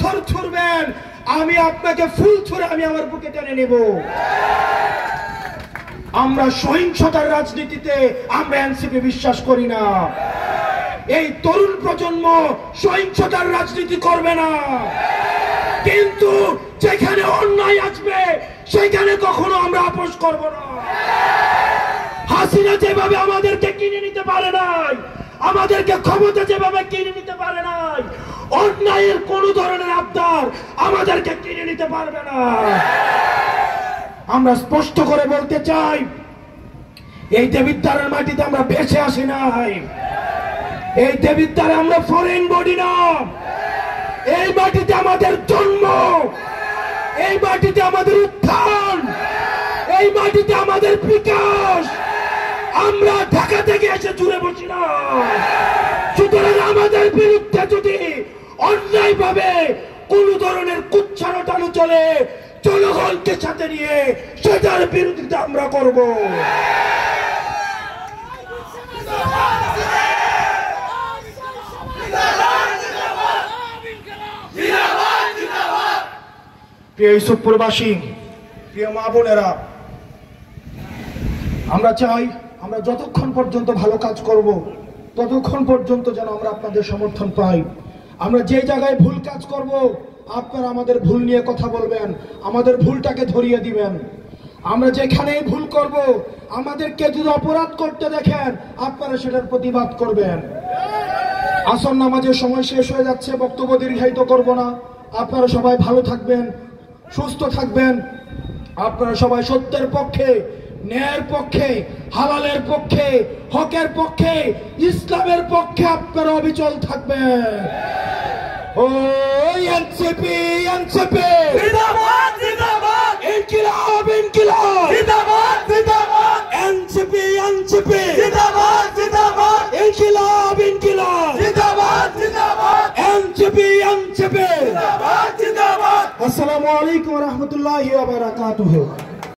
পাথর ছুড়বেন, আমি আপনাকে ফুল ছুঁড়ে আমি আমার বুকে টেনে নেব। আমরা সহিংসতার রাজনীতিতে আমরা এনসিপি বিশ্বাস করি না। এই তরুণ প্রজন্ম সহিংসতার রাজনীতি করবে না, কিন্তু যেখানে অন্যায় আসবে সেখানে কখনো আমরা আপোষ করব না। হাসিনা যেভাবে আমাদেরকে কিনে নিতে পারে নাই, আমাদেরকে ক্ষমতা যেভাবে কিনে নিতে পারে নাই, অন্যায়ের কোন ধরনের আবদার আমাদেরকে কিনে নিতে পারবে না। আমরা স্পষ্ট করে বলতে চাই, এই দেবিদ্বারের মাটিতে আমরা ভেসে আসি নাই, এই দেবিদ্বারে আমরা ফরেন বডি না। এই মাটিতে আমাদের জন্ম, এই মাটিতে আমাদের উত্থান, এই মাটিতে আমাদের বিকাশ। আমরা ঢাকা থেকে এসে জুড়ে বসি না। সুতরাং আমাদের বিরুদ্ধে যদি অন্যায় ভাবে কোন ধরনের কুচ্ছারটানো চলে, জনগণকে সাথে নিয়ে সেটার বিরোধিতা আমরা করব। প্রিয় ইউসুফপুরবাসী, প্রিয় মা বোনেরা, আমরা চাই আমরা যতক্ষণ পর্যন্ত ভালো কাজ করব ততক্ষণ পর্যন্ত যেন আমরা আপনাদের সমর্থন পাই। আমরা যে জায়গায় ভুল কাজ করব আপনারা আমাদের ভুল নিয়ে কথা বলবেন, আমাদের ভুলটাকে ধরিয়ে দিবেন। আমরা যেখানেই ভুল করব, আমাদেরকে যদি অপরাধ করতে দেখেন আপনারা সেটার প্রতিবাদ করবেন। আসর নামাজের সময় শেষ হয়ে যাচ্ছে, বক্তব্য দীর্ঘায়িত করব না। আপনারা সবাই ভালো থাকবেন, সুস্থ থাকবেন। আপনারা সবাই সত্যের পক্ষে, ন্যায়ের পক্ষে, হালালের পক্ষে, হকের পক্ষে, ইসলামের পক্ষে আপনারা অবিচল থাকবেন। ওই এনসিপি, এনসিপি জিন্দাবাদ, জিন্দাবাদ, ইনকিলাব, ইনকিলাব, জিন্দাবাদ, জিন্দাবাদ, এনসিপি, এনসিপি জিন্দাবাদ, জিন্দাবাদ, ইনকিলাব, ইনকিলাব, জিন্দাবাদ, জিন্দাবাদ, এনসিপি, এনসিপি জিন্দাবাদ, জিন্দাবাদ। আসসালামু আলাইকুম ওয়া রাহমাতুল্লাহি ওয়া বারাকাতুহু।